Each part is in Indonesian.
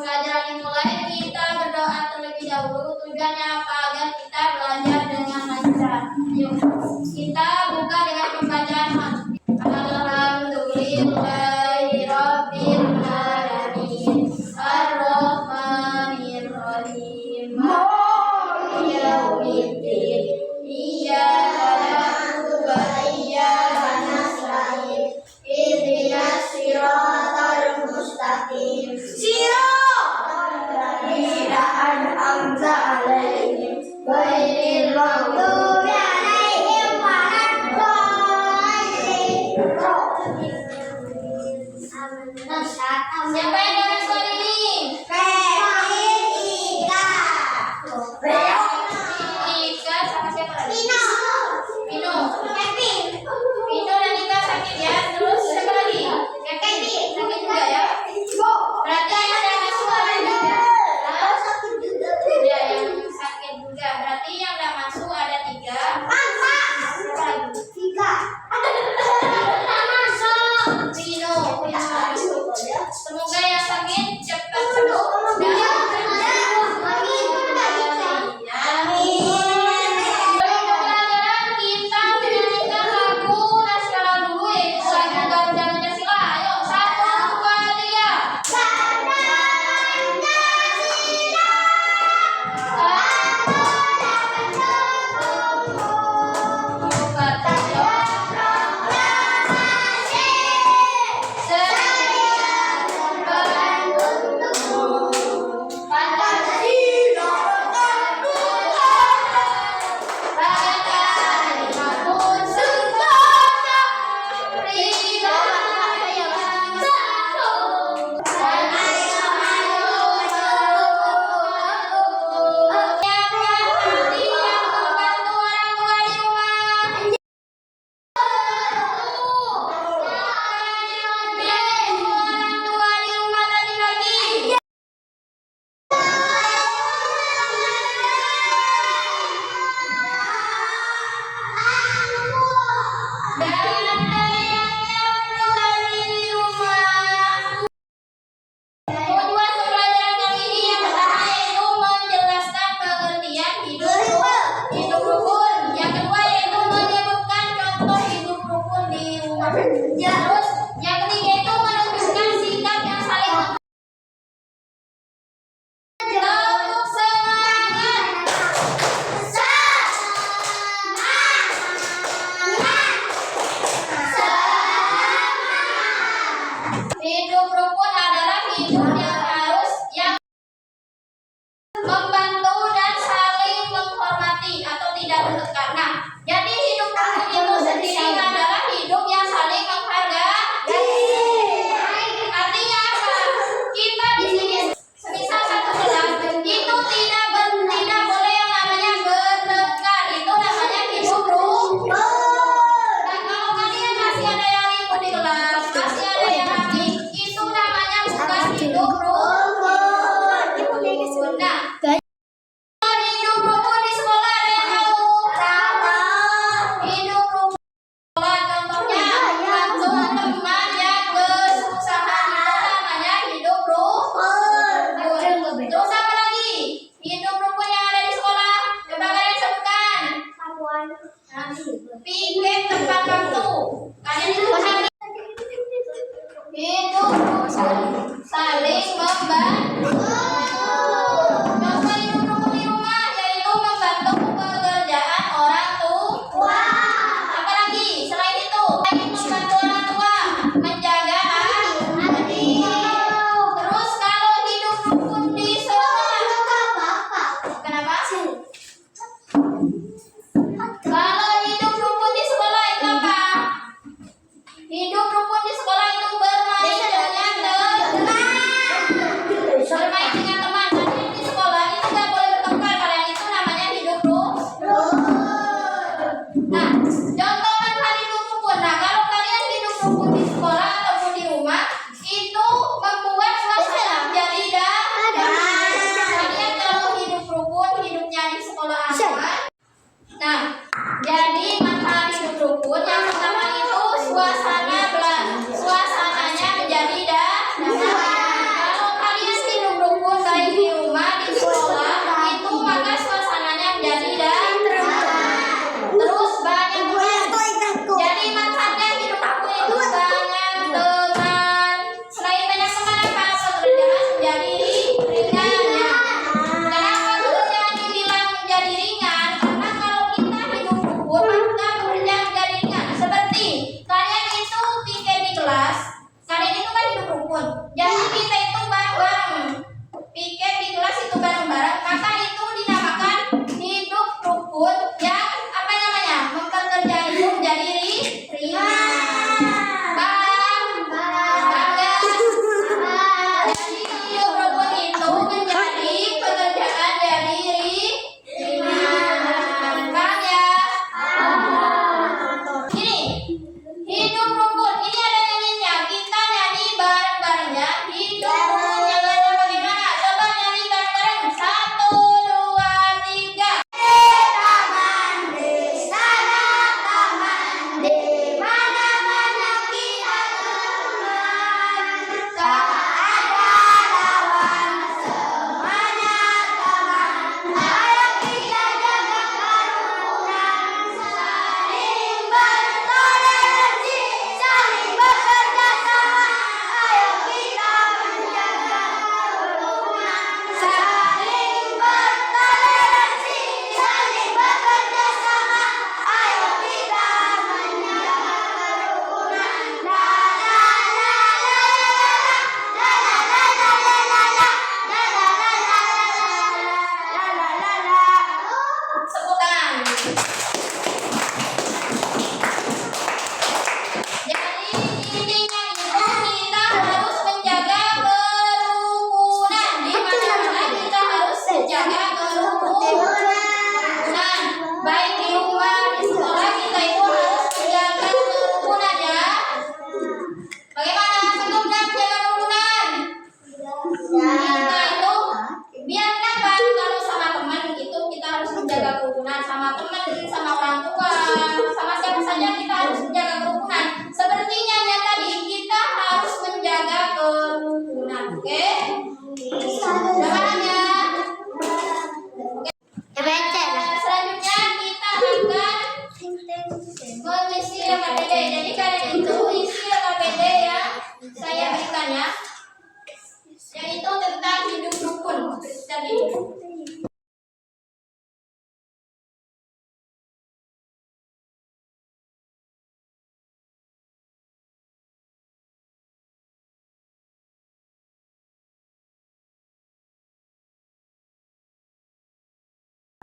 pembelajaran dimulai, kita berdoa terlebih dahulu. Tujuannya apa? Agar kita belajar dengan lancar. Yuk, kita buka dengan pembacaan Alhamdulillahirabbil alamin. Ar-Rahmanir-Rahim. Maliki yaumiddin. Iyyaka na'budu wa iyyaka nasta'in. Ihdinas siratal mustaqim. Siratal ladzina an'amta 'alaihim ghairil maghdubi 'alaihim waladdallin.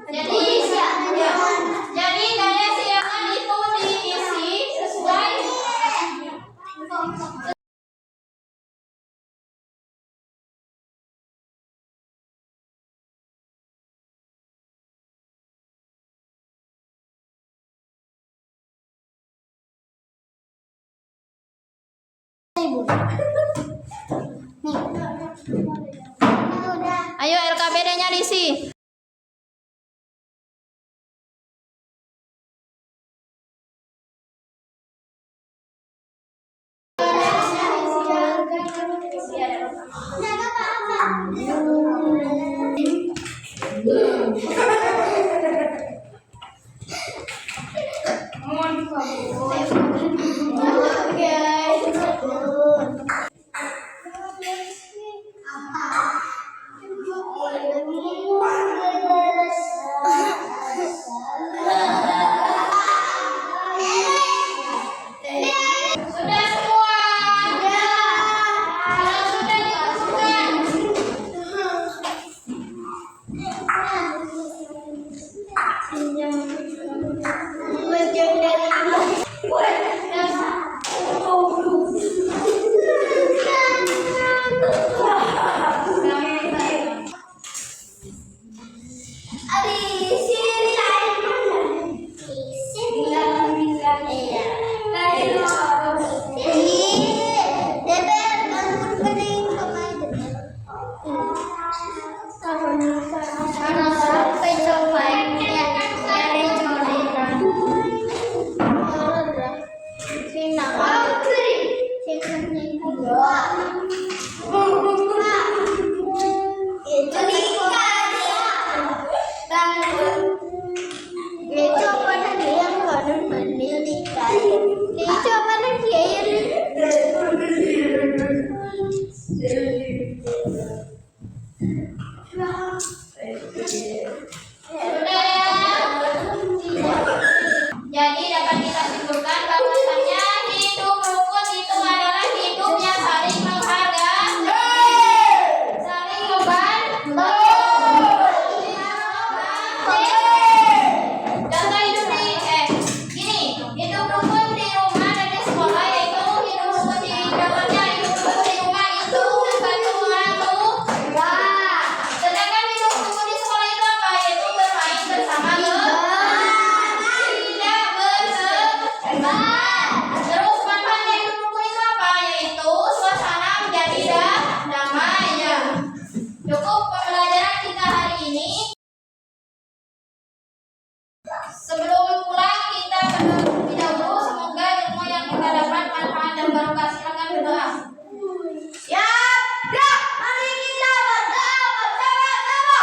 Jadi daya siangan itu diisi sesuai. Ayo LKPD-nya diisi. Sudah semua. Kalau sudah dimasukkan. Jadi dapat kita simpulkan bahwasannya hidup rukun itu adalah hidup yang saling menghargai, saling membantu. Contoh hidup gini, hidup rukun di rumah dan di sekolah yaitu hidup rukun di contohnya hidup rukun di rumah itu membantu orang tua. Sedangkan hidup rukun di sekolah itu apa? Yaitu bermain bersama Terus manfaatnya hidup rukun itu apa? Yaitu suasana menjadi damai. Cukup pembelajaran kita hari ini. Sebelum pulang kita berdoa dahulu, semoga ilmu yang kita dapat manfaat dan barokah. Silakan berdoa. Ya, mari kita berdoa bersama-sama.